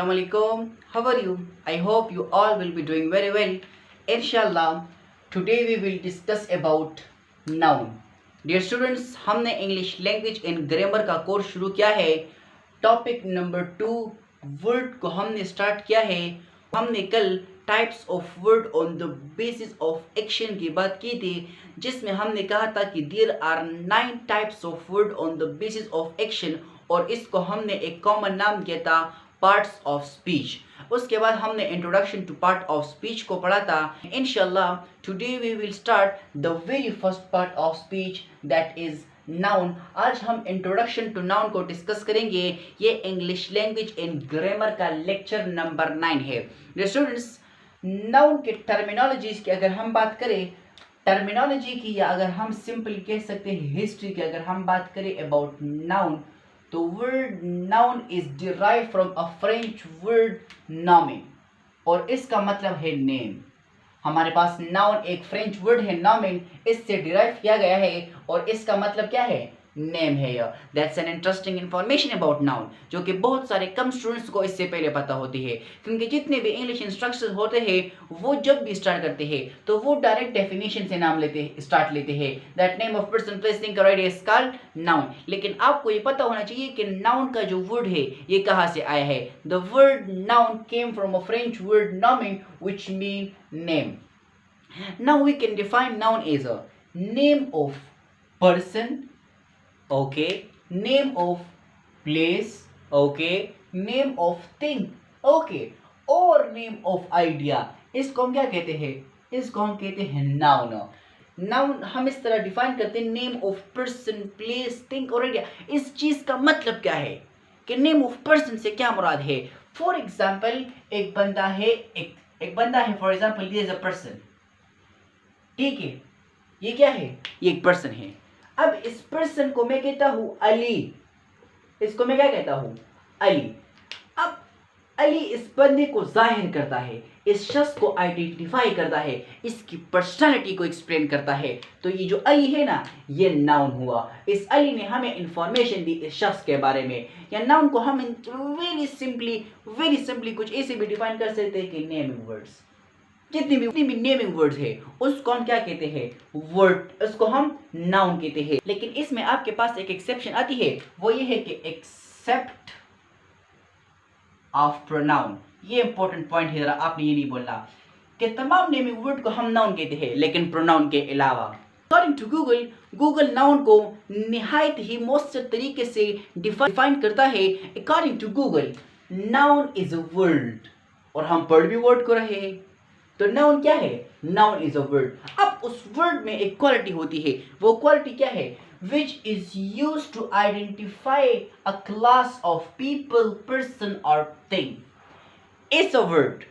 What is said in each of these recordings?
Assalamualaikum. How are you? I hope you all will be doing very well. Inshallah, today we will discuss about noun. Dear students, हमने English language and grammar का course शुरू किया है. Topic number 2 word को हमने start किया है. हमने कल types of word on the basis of action की बात की थी, जिसमें हमने कहा था कि there are 9 types of word on the basis of action, और इसको हमने एक कॉमन नाम दिया था पार्ट्स ऑफ स्पीच. उसके बाद हमने introduction to part of speech को पढ़ा था. इंशाल्लाह today we will start the very first part of speech, that is noun. आज हम इंट्रोडक्शन टू नाउन को डिस्कस करेंगे. ये इंग्लिश लैंग्वेज एंड ग्रामर का लेक्चर नंबर 9 है. स्टूडेंट्स, नाउन के टर्मिनोलॉजीज की अगर हम बात करें, टर्मिनोलॉजी की, या अगर हम सिंपली कह सकते हैं हिस्ट्री की अगर हम बात करें अबाउट नाउन, तो word noun is derive from a French word nomen, और इसका मतलब है नेम. हमारे पास नाउन एक फ्रेंच वर्ड है नॉमिन, इससे डिराइव किया गया है, और इसका मतलब क्या है? नेम है. That's an interesting information about noun, जो कि बहुत सारे कम स्टूडेंट्स को इससे पहले पता होती है, क्योंकि जितने भी इंग्लिश इंस्ट्रक्टर्स होते हैं वो जब भी स्टार्ट करते हैं तो वो डायरेक्ट डेफिनेशन से नाम स्टार्ट लेते हैं. That name of person place thing और आइडिया इज कॉल्ड नाउन. लेकिन आपको ये पता होना चाहिए कि नाउन का जो वर्ड है ये कहाँ से आया है. The word noun came from a French word nomen which mean name. Now we can define noun as a name of person, okay, name of place, okay, name of thing, okay, और name of idea. इसको हम क्या कहते हैं? इसको हम कहते हैं नाउन. नाउन हम इस तरह डिफाइन करते हैं, name of person, place, thing और आइडिया. इस चीज का मतलब क्या है कि नेम ऑफ पर्सन से क्या मुराद है? फॉर एग्जाम्पल, एक बंदा है, एक बंदा है, for example this is a person. ठीक है, ये क्या है? ये एक पर्सन है. अब इस पर्सन को मैं कहता हूं अली. इसको मैं क्या कहता हूं? अली. अब अली इस बंदे को जाहिर करता है, इस शख्स को आइडेंटिफाई करता है, इसकी पर्सनालिटी को एक्सप्लेन करता है. तो ये जो अली है ना, ये नाउन हुआ. इस अली ने हमें इंफॉर्मेशन दी इस शख्स के बारे में. या नाउन को हम वेरी सिंपली कुछ ऐसे भी डिफाइन कर सकते हैं कि नेमिंग वर्ड्स. जितनी भी नेमिंग वर्ड्स है उसको हम क्या कहते हैं? वर्ड. उसको हम नाउन कहते हैं. लेकिन इसमें आपके पास एक एक्सेप्शन आती है, वो ये है कि एक्सेप्ट ऑफ प्रोनाउन. ये इंपॉर्टेंट पॉइंट है, जरा आपने ये नहीं बोलना कि तमाम नेमिंग वर्ड को हम नाउन कहते हैं लेकिन प्रोनाउन के अलावा. अकॉर्डिंग टू गूगल नाउन को निहायत ही मौसर तरीके से डिफाइन करता है. According to Google, noun is a word, और हम पढ़ भी वर्ड को रहे हैं. तो नाउन क्या है? Noun is a word. अब उस वर्ड में एक क्वालिटी होती है. वो क्वालिटी क्या है? which is used to identify a class of people, person or thing. It's a word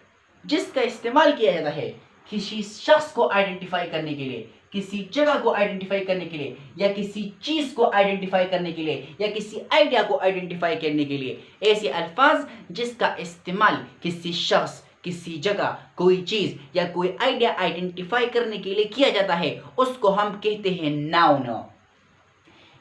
जिसका इस्तेमाल किया जाता है किसी शख्स को आइडेंटिफाई करने के लिए, किसी जगह को आइडेंटिफाई करने के लिए, या किसी चीज को आइडेंटिफाई करने के लिए, या किसी आइडिया को आइडेंटिफाई करने के लिए. ऐसे अल्फाज जिसका इस्तेमाल किसी शख्स, किसी जगह, कोई चीज या कोई आइडिया आइडेंटिफाई करने के लिए किया जाता है, उसको हम कहते हैं नाउन.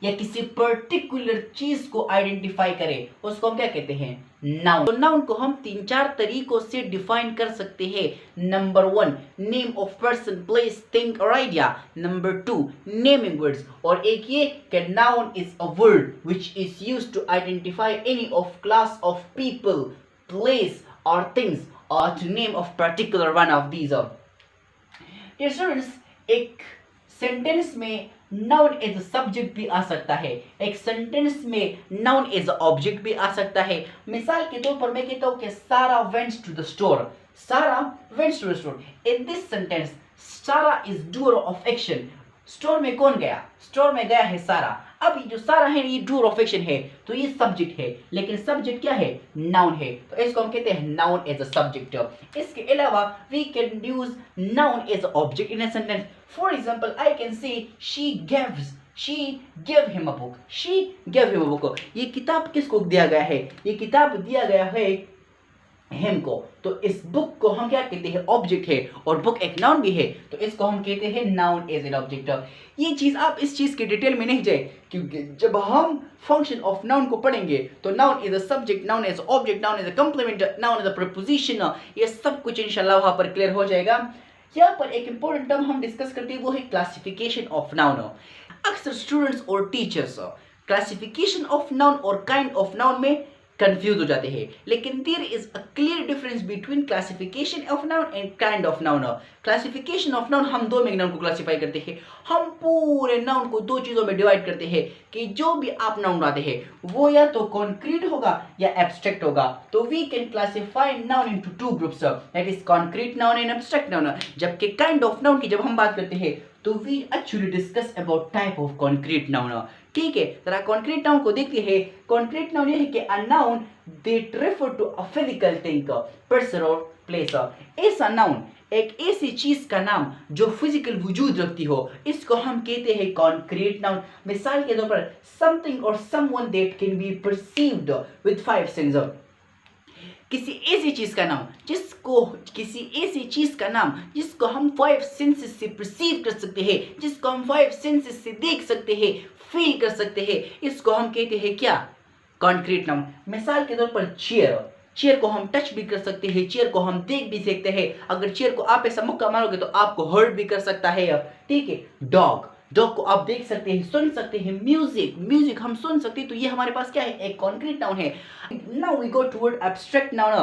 या किसी पर्टिकुलर चीज को आइडेंटिफाई करे उसको हम क्या कहते हैं? नाउन. तो नाउन को हम 3-4 तरीकों से डिफाइन कर सकते हैं. Number 1, name of person, place, thing और आइडिया. Number 2, naming words. और एक ये कि noun is a word which is used to identify any of class of people, place और things, or to name of particular one of these. Dear students, एक sentence में noun as a subject भी आ सकता है, एक sentence में noun as a object भी आ सकता है. मिसाल के तौर पर मैं कहता हूं कि Sara wents to the store. Sara wents to the store. In this sentence Sara is doer of action. Store में कौन गया? स्टोर में गया है सारा. अब ये जो सारा है ये डूअर ऑफ एक्शन है, तो ये सब्जेक्ट है, लेकिन सब्जेक्ट क्या है? नाउन है. तो इसको हम कहते हैं नाउन एज अ सब्जेक्ट. इसके अलावा we can use noun as a object in a sentence. For example, I can say she gave him a book. She gave him a book. ये किताब किसको दिया गया है? ये किताब दिया गया है हिम को, तो इस बुक को हम क्या कहते हैं, ऑब्जेक्ट है, और बुक एक नाउन भी है, तो इसको हम कहते हैं नाउन एज एन ऑब्जेक्ट। ये चीज आप इस चीज के डिटेल में नहीं जाए, क्योंकि जब हम फंक्शन ऑफ नाउन को पढ़ेंगे तो noun is a subject, noun as object, noun as a complement, noun as a preposition, ये सब कुछ इंशाल्लाह वहां पर क्लियर हो जाएगा। यहाँ पर एक इंपॉर्टेंट टर्म हम डिस्कस करते हैं, वो है क्लासिफिकेशन ऑफ नाउन। अक्सर स्टूडेंट्स और टीचर्स क्लासिफिकेशन ऑफ नाउन और काइंड ऑफ नाउन में कंफ्यूज हो जाते हैं, लेकिन there is a clear difference between classification of noun and kind of noun. Classification of noun, हम दो में नाउन को क्लासिफाई करते हैं, हम पूरे नाउन को दो चीजों में डिवाइड करते हैं कि जो भी आप नाउन लाते हैं वो या तो कॉन्क्रीट होगा या एब्स्ट्रैक्ट होगा। तो we can classify noun into two groups, that is concrete noun and abstract noun. जबकि काइंड ऑफ नाउन की जब हम बात करते हैं तो we actually discuss about type of concrete noun. ठीक है, जरा कॉन्क्रीट नाउन को देखते हैं। कॉन्क्रीट नाउन ये है कि a noun that refer to a physical thing, person और प्लेस। ऐसा नाउन, एक ऐसी चीज का नाम जो फिजिकल वजूद रखती हो, इसको हम कहते हैं कॉन्क्रीट नाउन। मिसाल के तौर पर समथिंग और someone that can be perceived with five senses. किसी ऐसी चीज का नाम जिसको हम फाइव सेंसेस से परसीव कर सकते हैं, जिसको हम फाइव सेंसेस से देख सकते हैं, फील कर सकते हैं, इसको हम कहते हैं क्या, कॉन्क्रीट नाउन। मिसाल के तौर पर चेयर को हम टच भी कर सकते हैं, चेयर को हम देख भी सकते हैं। अगर चेयर को आप ऐसा मुक्का मारोगे तो आपको हर्ट भी कर सकता है। ठीक है, डॉग को आप देख सकते हैं, सुन सकते हैं। म्यूजिक हम सुन सकते हैं, तो ये हमारे पास क्या है, एक कॉन्क्रीट नाउन है। Now we go toward abstract noun.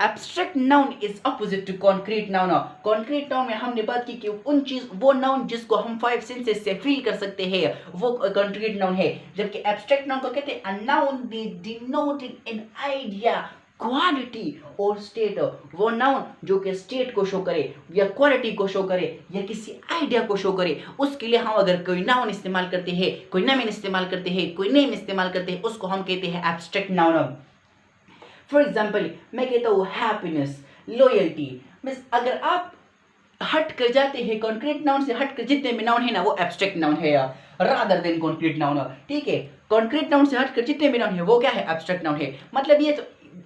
Abstract noun is opposite to concrete noun. Concrete noun में हमने बात की कि वो नाउन जिसको हम फाइव सेंसेस से फील कर सकते हैं वो कॉन्क्रीट नाउन है, जबकि एब्स्ट्रैक्ट नाउन को कहते हैं अ noun that denoted an idea, quality और स्टेट। वो नाउन जो कि स्टेट को शो करे या क्वालिटी को शो करे या किसी आइडिया को शो करे, उसके लिए हम अगर कोई नाउन इस्तेमाल करते हैं, कोई नाउन इस्तेमाल करते हैं, कोई नेम इस्तेमाल करते हैं, उसको हम कहते हैं एब्स्ट्रैक्ट नाउन। फॉर एग्जाम्पल मैं कहता हूँ हैप्पीनेस, लॉयल्टी। मीन्स अगर आप हट कर जाते हैं कॉन्क्रीट नाउन से, हट कर जितने भी नाउन है ना वो एब्स्ट्रैक्ट नाउन है रादर देन कॉन्क्रीट नाउन। ठीक है, कॉन्क्रीट नाउन से हट कर जितने भी नाउन है वो क्या है, एब्स्ट्रैक्ट नाउन है। मतलब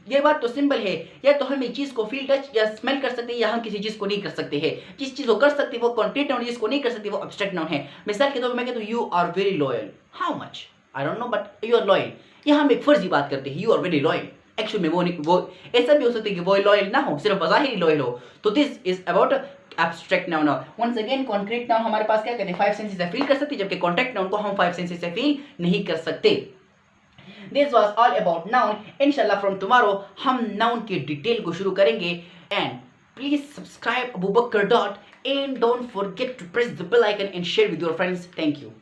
ये बात तो सिंपल है, या तो हम एक चीज को फील, टच या स्मेल कर सकते हैं, या हम किसी चीज को नहीं कर सकते हैं। जिस चीज को कर सकते हैं वो कॉन्क्रीट नाउन, जिसको नहीं कर सकते वो एब्स्ट्रैक्ट नाउन है। मिसाल के तौर पर मैं कहता हूँ you are very loyal, how much I don't know but you are loyal. यहाँ हम एक फर्जी बात करते हैं, you are very loyal, actually में वो ऐसा भी हो सकता है कि वो लॉयल ना हो, सिर्फ बज़ाहिर लॉयल हो। तो this is about abstract noun. Once again concrete noun हमारे पास क्या कहते हैं, फाइव सेंसेस से फील कर सकते हैं, जबकि कॉन्ट्रैक्ट नाउन को हम फाइव सेंसेस से फील नहीं कर सकते। This was all about noun. इंशाल्लाह from tomorrow हम noun के डिटेल को शुरू करेंगे। And please subscribe Abubakar Dot and don't forget to press the bell icon and share with your friends. Thank you.